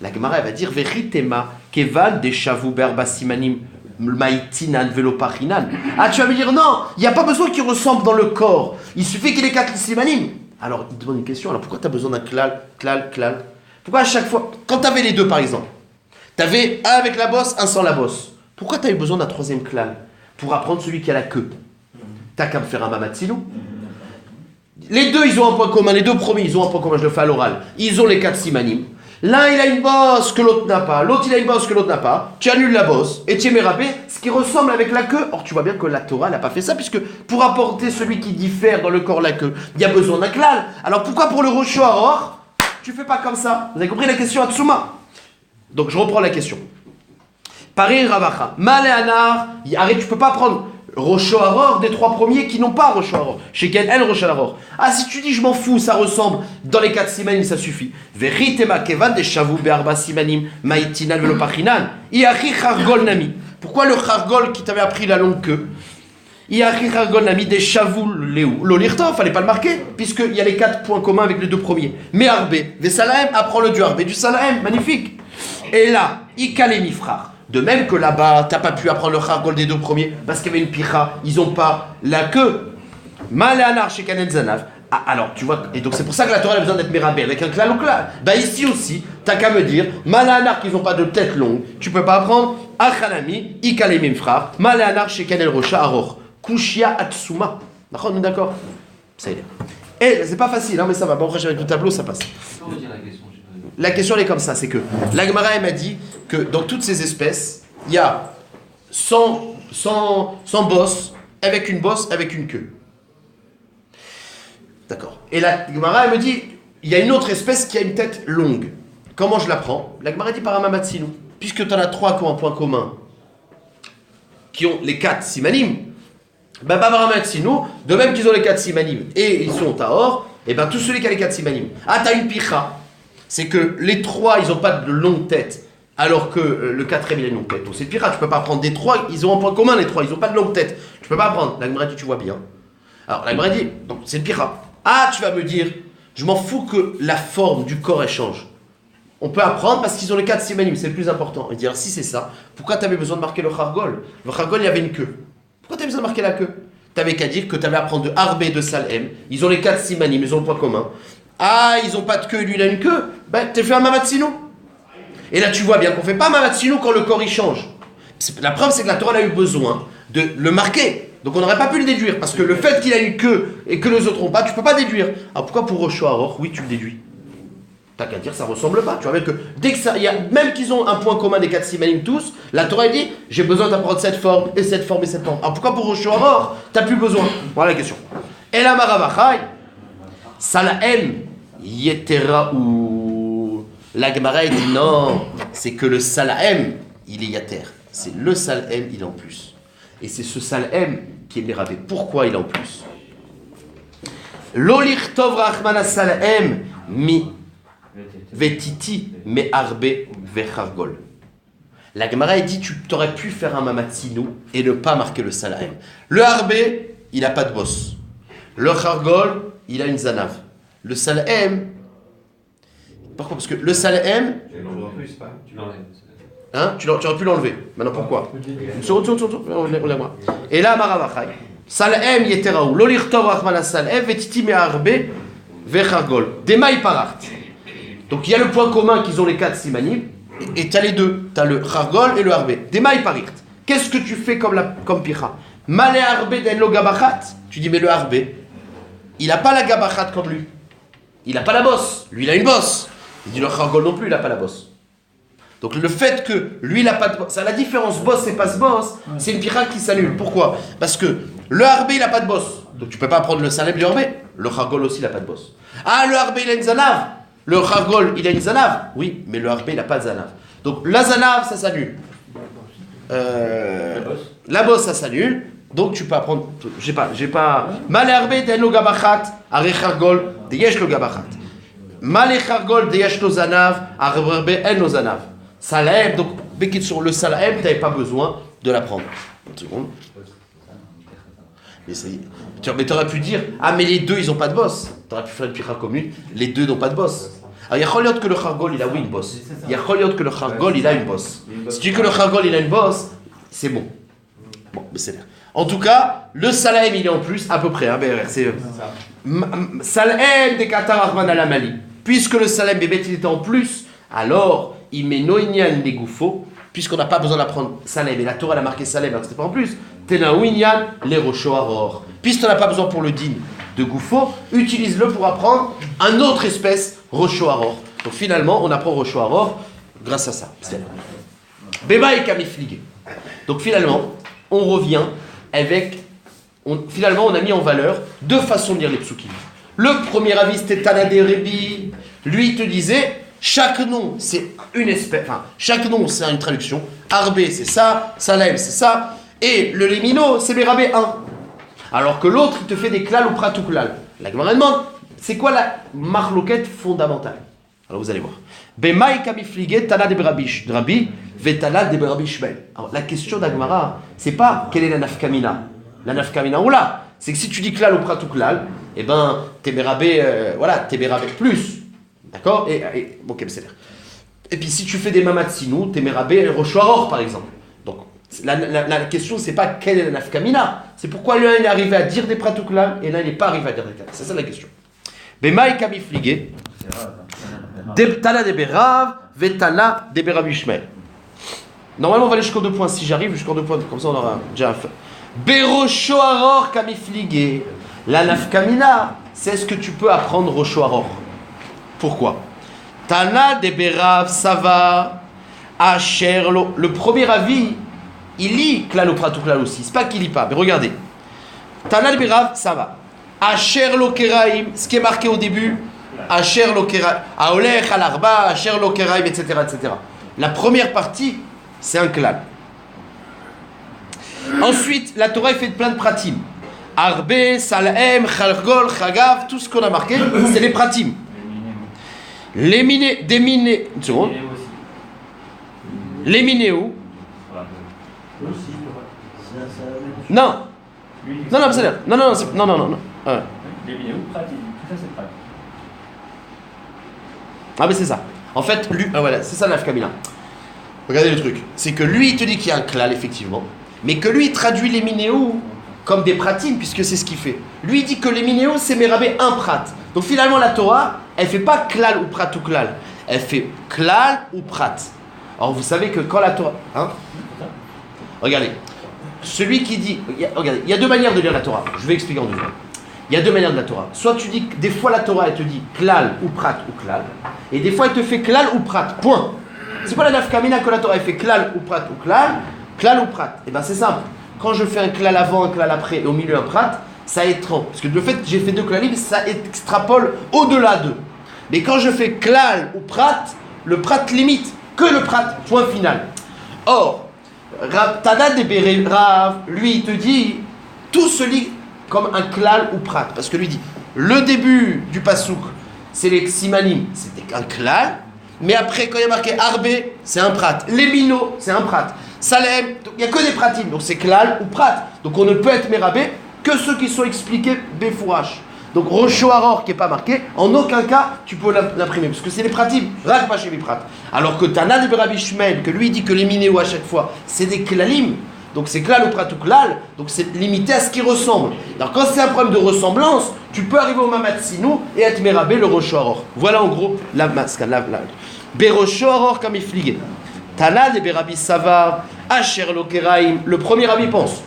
La Gemara va dire Veritema keval de shavu berba simanim maïtinan velopachinan. Ah, tu vas me dire non, il n'y a pas besoin qu'il ressemble dans le corps. Il suffit qu'il ait 4 simanim. Alors, il te demande une question. Alors, pourquoi tu as besoin d'un klal? Pourquoi à chaque fois, quand tu avais les 2 par exemple, tu avais un avec la bosse, un sans la bosse. Pourquoi tu as eu besoin d'un 3e klal? Pour apprendre celui qui a la queue. T'as qu'à me faire un mamatsinou. Les 2, ils ont un point commun. Les 2 premiers, ils ont un point commun. Je le fais à l'oral. Ils ont les 4 simanim. L'un, il a une bosse que l'autre n'a pas. L'autre, il a une bosse que l'autre n'a pas. Tu annules la bosse et tu es mérabé, ce qui ressemble avec la queue. Or, tu vois bien que la Torah n'a pas fait ça, puisque pour apporter celui qui diffère dans le corps la queue, il y a besoin d'un klal. Alors, pourquoi pour le Rocho Aror, tu fais pas comme ça? Vous avez compris la question à Tsuma? Donc, je reprends la question. Paris Ravacha. Maléanar. Arrête, tu peux pas prendre Rocho Aror des 3 premiers qui n'ont pas Rocho Aror. Sheken El Rocho Aror. Ah, si tu dis je m'en fous, ça ressemble, dans les 4 simanim, ça suffit. Veritema kevan de shavu be'arba simanim maïtinan velopachinan. Iachi chargol nami. Pourquoi le chargol qui t'avait appris la longue queue? Iachi chargol nami de shavu léou. L'olirta, fallait pas le marquer, puisqu'il y a les 4 points communs avec les 2 premiers. Mais arbé, ve salahem, apprends-le du arbé, du salahem, magnifique. Et là, ikalemi frère. De même que là-bas, t'as pas pu apprendre le chargol des 2 premiers parce qu'il y avait une pira, ils ont pas la queue. Maléanar chez Kanen Zanav. Ah, alors, tu vois, et donc c'est pour ça que la Torah a besoin d'être mérabé avec un klal ou klal. Bah ici aussi, t'as qu'à me dire, Maléanar qu'ils ont pas de tête longue, tu peux pas apprendre Achanami, Ikalemim Fra, Maléanar chez Kanen Rocha Aror, Kushia Atsuma. D'accord, on est d'accord? Ça y est. Et c'est pas facile, hein, mais ça va. Bon, après, avec le tableau, ça passe. La question elle est comme ça, c'est que la Gemara elle m'a dit que dans toutes ces espèces, il y a 100 bosses, avec une bosse, avec une queue. D'accord. Et la Gemara elle me dit, il y a une autre espèce qui a une tête longue. Comment je la prends? La Gemara dit par un mamatsinou. Puisque tu en as 3 qui ont un point commun, qui ont les 4 simanim, ben Bavaramatsinou, de même qu'ils ont les 4 simanim et ils sont tahor, et ben tous ceux qui ont les 4 simanim. Ah, t'as une picha. C'est que les 3, ils n'ont pas de longue tête, alors que le 4e, il a une longue tête. Donc c'est pire, tu peux pas prendre des 3, ils ont un point commun les 3, ils n'ont pas de longue tête. Tu peux pas prendre. La Gemara dit, tu vois bien. Alors la Gemara dit, donc c'est le pire. Ah, tu vas me dire, je m'en fous que la forme du corps, elle change. On peut apprendre parce qu'ils ont les 4 simanim, c'est le plus important. Et dire, si c'est ça, pourquoi tu avais besoin de marquer le chargol? Le chargol, il y avait une queue. Pourquoi tu avais besoin de marquer la queue? Tu n'avais qu'à dire que tu avais à apprendre de Harbe et de Salem. Ils ont les 4 simanim, ils ont le point commun. Ah, ils n'ont pas de queue, lui il a une queue. Ben, tu fais un mamatsino. Et là, tu vois bien qu'on ne fait pas mamatsino quand le corps il change. La preuve, c'est que la Torah a eu besoin de le marquer. Donc on n'aurait pas pu le déduire. Parce que le fait qu'il a une queue et que les autres n'ont pas, tu ne peux pas déduire. Alors pourquoi pour Rosh Hashanah, oui, tu le déduis? T'as qu'à dire, ça ressemble pas. Tu vois, même que dès que ça, même qu'ils ont un point commun des 4 simanim tous, la Torah dit, j'ai besoin d'apprendre cette forme et cette forme et cette forme. Alors pourquoi pour Rosh Hashanah, t'as plus besoin? Voilà la question. Et la Maravachai, Salahem, Yetera ou la Gemara dit non, c'est que le Salahem, il est Yater. C'est le Salahem, il est en plus. Et c'est ce Salahem qui est Merabé. Pourquoi il est en plus? L'Olichtov Rachmana Salahem, mi. Vetiti me arbe vechargol. La Gemara dit tu t'aurais pu faire un mamatsinu et ne pas marquer le salahem. Le arbe, il n'a pas de bosse. Le chargol, il a une zanav. Le salahem, pourquoi? Parce que le salahem, hein, tu aurais pu l'enlever. Maintenant pourquoi? Et là, Maravachai, salahem yeteraou, lolirtov rachmana salahem, vetiti me arbe vechargol. Demai parart. Donc il y a le point commun qu'ils ont les 4 simanim, et tu as les deux, tu as le chargol et le harbe. Demai parirt. Qu'est-ce que tu fais comme picha? Male harbe den lo gabachat. Tu dis mais le harbe, il n'a pas la gabachat comme lui. Il n'a pas la bosse. Lui il a une bosse. Il dit le chargol non plus, il n'a pas la bosse. Donc le fait que lui il n'a pas de bosse, ça la différence bosse et passe bosse, c'est une picha qui s'annule. Pourquoi? Parce que le harbe il n'a pas de bosse. Donc tu ne peux pas prendre le salem du harbe. Le chargol aussi il n'a pas de bosse. Ah le harbe il a une zanav. Le chargol, il a une zanav. Oui, mais le harbe, il n'a pas de zanav. Donc la zanav, ça s'annule. La bosse, ça s'annule. Donc tu peux apprendre. J'ai pas. Mal harbe ten lo gabachat, are chargol, deyesh lo gabachat. Mal chargol, deyesh lo zanav, are en lo zanav. Salahem, donc, sur le salahem, tu n'avais pas besoin de l'apprendre. Une seconde. Mais tu aurais pu dire, ah mais les deux ils n'ont pas de boss. Tu aurais pu faire une picha commune, les deux n'ont pas de boss. Alors il y a choliot que le chargol il a oui une boss. Il y a choliot que le chargol il a une boss. Si tu dis que le chargol il a une boss, c'est bon. Bon, mais c'est l'air. En tout cas, le salahem il est en plus, à peu près, hein, BRR. C'est salahem de Qatar Arman al Amali. Puisque le salahem bébé il était en plus, alors il met noinyan les goufos. Puisqu'on n'a pas besoin d'apprendre Salem, et la Torah a marqué Salem, alors c'était pas en plus, Tena Winyan, les Rochoaror. Puisqu'on n'a pas besoin pour le din de Goufo, utilise-le pour apprendre un autre espèce, Rochoaror. Donc finalement, on apprend Rochoaror grâce à ça. Beba et Kamifligé. Donc finalement, on revient avec. Finalement, on a mis en valeur 2 façons de lire les psukim. Le premier avis, c'était Tanade Rebi. Lui, il te disait. Chaque nom, c'est une espèce. Enfin, chaque nom, c'est une traduction. Arbe, c'est ça. Salem, c'est ça. Et le Lémino, c'est Bérabé 1. Alors que l'autre, il te fait des klal ou pratouklal. La Gemara demande, c'est quoi la marloquette fondamentale? Alors vous allez voir. Bemaï kamifligé tana de Berabish Drabi, vetana de Berabish Shmel. Alors la question d'Agmara, c'est pas quelle est la nafkamina. La nafkamina, oula. C'est que si tu dis klal ou pratouklal, eh ben, t'es Bérabé, voilà, t'es Bérabé plus. D'accord? Bon, okay, c'est l'air. Et puis si tu fais des mamatsinou, t'es Merabé Rochoaror par exemple. Donc la question c'est pas quelle est la nafkamina, c'est pourquoi l'un il est arrivé à dire des pratouklal et l'un il n'est pas arrivé à dire des klal. C'est ça la question. Bemaï kamifligé, tana de Berav, vetana de Berav Ishmael. Normalement on va aller jusqu'au 2 points. Si j'arrive jusqu'au 2 points, comme ça on aura déjà fait. Berochoaror kamifligé. La nafkamina, c'est ce que tu peux apprendre Rochoaror. Pourquoi? Tana de Berav Sava Asher lo. Le premier avis, il lit Klal ou Pratouklal aussi. C'est pas qu'il lit pas, mais regardez. Tana de Berav Sava Asher lo Keraim, ce qui est marqué au début, Asher lo Keraim, Aolech al Arba, Asher lo Keraim, etc., etc. La première partie, c'est un Klal. Ensuite, la Torah est faite plein de pratim. Arbe, Salem, Chalgol, Chagav, tout ce qu'on a marqué, c'est les pratim. Les miné, des miné, une seconde. Les minéo. Non. Non, c'est non, non. Les minéo, pratique. Tout ça, c'est pratique. Ah, mais c'est ça. En fait, lui, voilà, c'est ça l'Afkamina. Regardez le truc. C'est que lui, il te dit qu'il y a un klal, effectivement, mais que lui, il traduit les minéos comme des pratines, puisque c'est ce qu'il fait. Lui, il dit que les minéos, c'est mérabé un prat. Donc finalement, la Torah, elle fait pas klal ou prat ou klal. Elle fait klal ou prat. Alors vous savez que quand la Torah... Hein? Regardez. Celui qui dit... Regardez, il y a deux manières de lire la Torah. Je vais expliquer en deux secondes. Il y a deux manières de la Torah. Soit tu dis que des fois la Torah, elle te dit klal ou prat ou klal. Et des fois, elle te fait klal ou prat. Point. C'est pas la nafkamina que la Torah, elle fait klal ou prat ou klal ou prat. Et bien c'est simple. Quand je fais un klal avant, un klal après, et au milieu un prat, ça étend. Parce que le fait que j'ai fait deux klalim, ça extrapole au-delà d'eux. Mais quand je fais klal ou prat, le prat limite que le prat, point final. Or, Tana de Rav, lui, il te dit, tout se lit comme un klal ou prat. Parce que lui dit, le début du pasouk, c'est les simanim, c'était un klal. Mais après, quand il y a marqué arbé, c'est un prat. Les mino, c'est un prat. Salem, il n'y a que des pratim, donc c'est klal ou prat. Donc on ne peut être mérabé que ceux qui sont expliqués befourash. Donc Rocho Aror qui n'est pas marqué, en aucun cas tu peux l'imprimer, parce que c'est les pratim, rak pas chez les prat. Alors que Tana de Rabbi Shmuel, que lui dit que les minéo à chaque fois, c'est des klalim, donc c'est klal ou prat ou klal, donc c'est limité à ce qui ressemble. Alors quand c'est un problème de ressemblance, tu peux arriver au Mamad Sinou et être mérabé le Rocho Aror. Voilà en gros la masque, Berocho Aror comme il fligue. Tana de Rabbi Savar, Asher Lokeraim, le premier rabbi pense.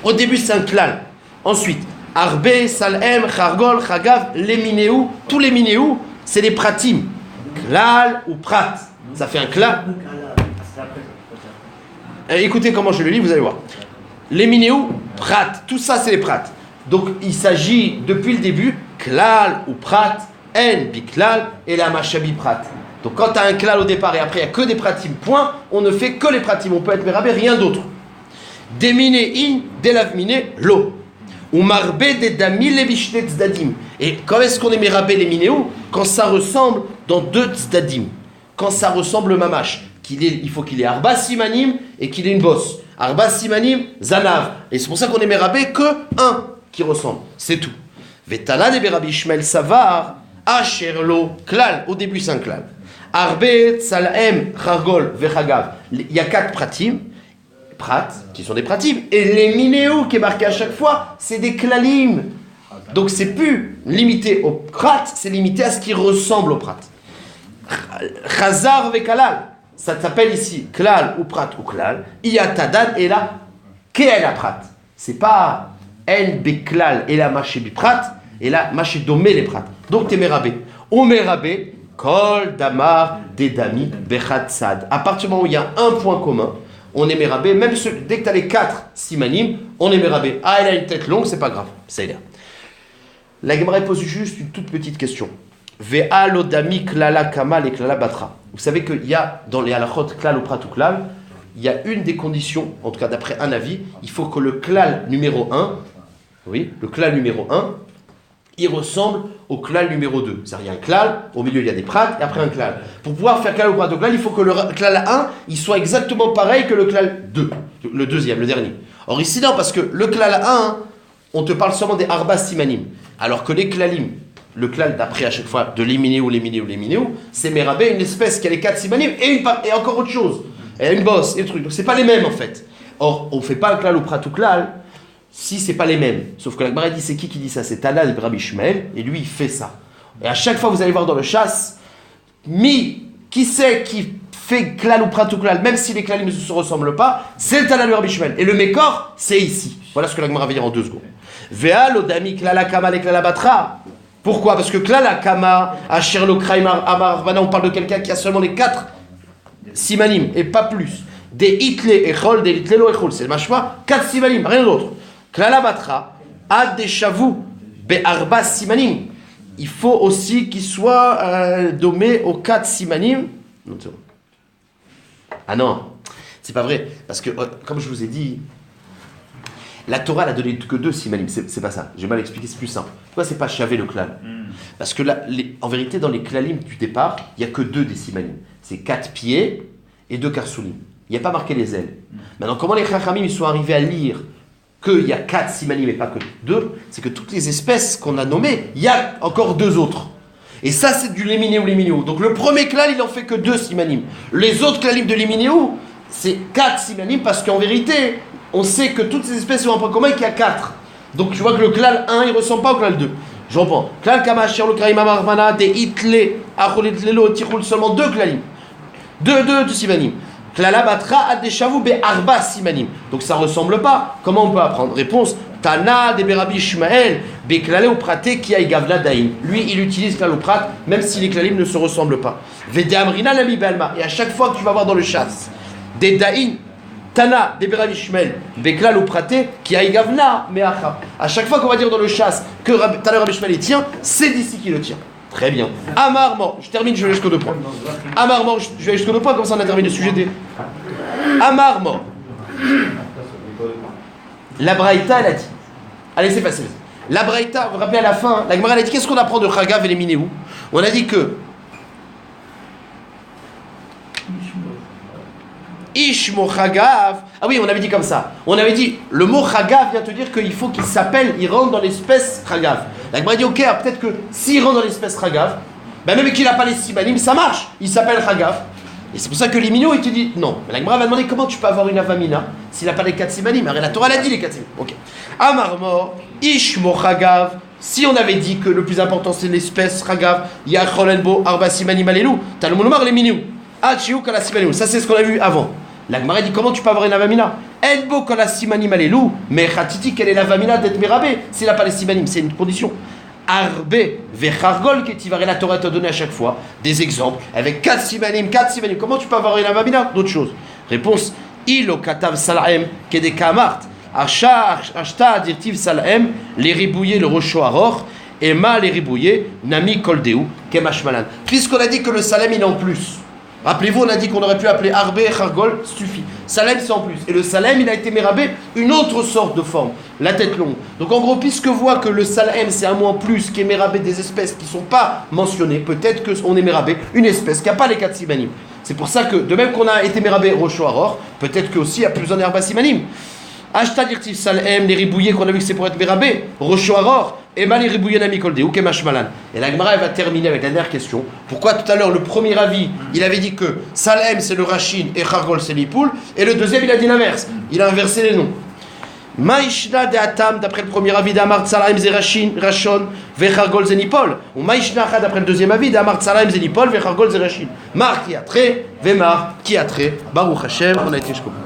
Au début c'est un klal. Ensuite, Arbe, Salem, Chargol, Chagav, les minéou, tous les minéou, c'est des pratim. Klal ou prat. Ça fait un klal. Écoutez comment je le lis, vous allez voir. Les minéou, prat. Tout ça, c'est les prat. Donc, il s'agit, depuis le début, klal ou prat, en biklal et la machabi prat. Donc, quand tu as un klal au départ et après, il n'y a que des pratim, point, on ne fait que les pratim. On peut être mérabé, rien d'autre. Déminé in, délavminé, lo. Ou marbe des damil et bishnet tzdadim. Et quand est-ce qu'on est mérabé les minéos? Quand ça ressemble dans deux tzdadim. Quand ça ressemble mamash. Il faut qu'il ait arba simanim et qu'il ait une bosse. Arba simanim, zanav. Et c'est pour ça qu'on est mérabé que un qui ressemble. C'est tout. Vetana de Rabbi Shmuel Savar, asherlo, klal. Au début c'est un klal. Arbe, tzalem, chargol, vechagav. Il y a 4 pratim. Prat, qui sont des pratim, et les minéos qui est marqué à chaque fois, c'est des klalim. Donc c'est plus limité au prat, c'est limité à ce qui ressemble au prat. Chazar vekalal, ça s'appelle ici klal ou prat ou klal. Iyatadan et là, qu'est la prat. C'est pas el beklal et la maché bi prat, et là maché domé les prat. Donc t'es mérabé. Au mérabé, kol damar dedami bechatzad. À partir du moment où il y a un point commun, on est mérabé, même dès que tu as les 4 simanim, on est mérabé. Ah, elle a une tête longue, c'est pas grave, ça y est. La Gemara pose juste une toute petite question. Ve'a lodami klala kamal et klala batra. Vous savez qu'il y a dans les halachot klal ou prat ou klal, il y a une des conditions, en tout cas d'après un avis, il faut que le klal numéro 1, oui, le klal numéro 1, il ressemble au klal numéro 2. C'est-à-dire, il y a un klal, au milieu il y a des prats, et après un klal. Pour pouvoir faire klal ou prat ou klal, il faut que le klal 1, il soit exactement pareil que le klal 2, le deuxième, le dernier. Or ici, non, parce que le klal 1, on te parle seulement des arba simanim. Alors que les klalim, le klal d'après à chaque fois, de l'iminéo, c'est mérabé, une espèce qui a les 4 simanim, et encore autre chose. Elle a une bosse, et des trucs. Donc c'est pas les mêmes en fait. Or, on ne fait pas un klal ou prat ou klal, si c'est pas les mêmes. Sauf que la Gemara dit, c'est qui dit ça? C'est Tana de Rabbi Shmuel, et lui il fait ça. Et à chaque fois vous allez voir dans le chasse, qui c'est qui fait klal ou prat ou klal, même si les klalim ne se ressemblent pas, c'est le Tana de Rabbi Shmuel. Et le Mekor, c'est ici. Voilà ce que la Gemara va dire en 2 secondes. Ve'al odami klala kama et klala batra. Pourquoi? Parce que klala kama, asher lo kraim amar, on parle de quelqu'un qui a seulement les 4 simanim, et pas plus. Des itle echol, des itle lo echol. C'est le machma, 4 simanim, rien d'autre. Klala batra, ad des chavou, be'arba simanim. Il faut aussi qu'il soit dommé aux 4 simanim. Ah non, c'est pas vrai. Parce que, comme je vous ai dit, la Torah n'a donné que 2 simanim. C'est pas ça. J'ai mal expliqué, c'est plus simple. Pourquoi c'est pas chavé le klal? Parce que là, en vérité, dans les klalim du départ, il n'y a que 2 des simanim. C'est 4 pieds et 2 karsoulim. Il n'y a pas marqué les ailes. Maintenant, comment les chachamim ils sont arrivés à lire qu'il y a 4 simanim et pas que 2, c'est que toutes les espèces qu'on a nommées, il y a encore 2 autres. Et ça, c'est du Léminéou, Léminéou. Donc le premier klal, il en fait que 2 simanim. Les autres klalim de Léminéou, c'est 4 simanim, parce qu'en vérité, on sait que toutes ces espèces ont un point commun et qu'il y a 4. Donc tu vois que le klal 1, il ne ressemble pas au klal 2. Je reprends. Klal kamashir le karim amarmana de itle acholetlelo tichul, seulement 2 klalim. 2 simanim. Klala batra adeshavu be arba simanim. Donc ça ressemble pas. Comment on peut apprendre? Réponse. Tana de Berabi Ishmael, Beklale ou Praté qui a Gavla Daïm. Lui, il utilise Klal ou Prat, même si les Klalim ne se ressemblent pas. Vede Amrina Lami Belma. Et à chaque fois que tu vas voir dans le chasse, des Daïn, Tana de Berabi Ishmael, Beklale ou Praté qui a Gavla Meacha. À chaque fois qu'on va dire dans le chasse que Tana Rabbi Ishmael tient, c'est d'ici qui le tient. Très bien. Amar mort. Je termine, je vais jusqu'au 2 points. Amar mort, je vais jusqu'au 2 points, comme ça on a terminé le sujet des. Amar mort. La Braïta, elle a dit. Allez, c'est facile. La Braïta, vous vous rappelez à la fin, la Gemara, elle a dit qu'est-ce qu'on apprend de Chagav et les Minéou? On a dit que Ishmo Chagav. Ah oui, on avait dit comme ça. On avait dit, le mot Chagav vient te dire qu'il faut qu'il s'appelle, il rentre dans l'espèce Chagav. La Gemara dit, ok, peut-être que s'il rentre dans l'espèce Chagav, ben même qu'il n'a pas les simanim, ça marche. Il s'appelle Chagav. Et c'est pour ça que les Minéou, il te dit non. Mais la Gemara va demander comment tu peux avoir une avamina s'il n'a pas les 4 simanim. La Torah l'a dit les 4 simanim. Ok. Amar mort, Ishmo Chagav. Si on avait dit que le plus important c'est l'espèce Chagav, Yacholenbo, Arba simanim alelou, Talmudomar les Minéou. Achiou kala simanim. Ça c'est ce qu'on a vu avant. La Gemara dit comment tu peux avoir une avamina? Elbo kala simanim alelou, mais Khatiti, quelle est l'avamina d'être mérabé s'il n'a pas les simanim? C'est une condition. Arbe vechargol ketivaré, la Torah t'a donné à chaque fois des exemples avec 4 simanim. Comment tu peux avoir une avamina? D'autres choses. Réponse. Ilo katav salaem kedekamart. Ashta dirtiv salaem les ribouiller le rocho aror et ma les ribouiller nami koldeu kemashmalan. Puisqu'on a dit que le salem il est en plus. Rappelez-vous, on a dit qu'on aurait pu appeler Arbe et Chargol, suffit. Salem, c'est en plus. Et le Salem, il a été mérabé, une autre sorte de forme, la tête longue. Donc en gros, puisque voit que le Salem, c'est un mot en plus qui est mérabé des espèces qui ne sont pas mentionnées, peut-être qu'on est mérabé une espèce qui n'a pas les 4 simanim. C'est pour ça que, de même qu'on a été mérabé Rocho Aror, peut-être qu'aussi il y a plus besoin d'Arba simanim. Ashta dirtiv Salem, les ribouillés qu'on a vu que c'est pour être mérabé, Rocho Aror, et mal les ribouillés nami koldeu kemashmalan. Et la Gemara va terminer avec la dernière question. Pourquoi tout à l'heure le premier avis, il avait dit que Salem c'est le Rachin et Chargol c'est l'Ipoul, et le deuxième il a dit l'inverse. Il a inversé les noms. Maïshna de Atam, d'après le premier avis d'Amar Salem c'est Rachin, Rachon, Vechargol c'est Nipol. Ou Maïshna d'après le deuxième avis d'Amar Salem c'est Nipol, Vechargol c'est Rachin. Mar qui a trait, Vemar qui a trait. Baruch Hashem, on a été jusqu'au bout.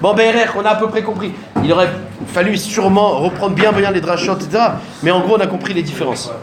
Bon, BRR, on a à peu près compris. Il aurait fallu sûrement reprendre bien les drachot, etc. Mais en gros, on a compris les différences.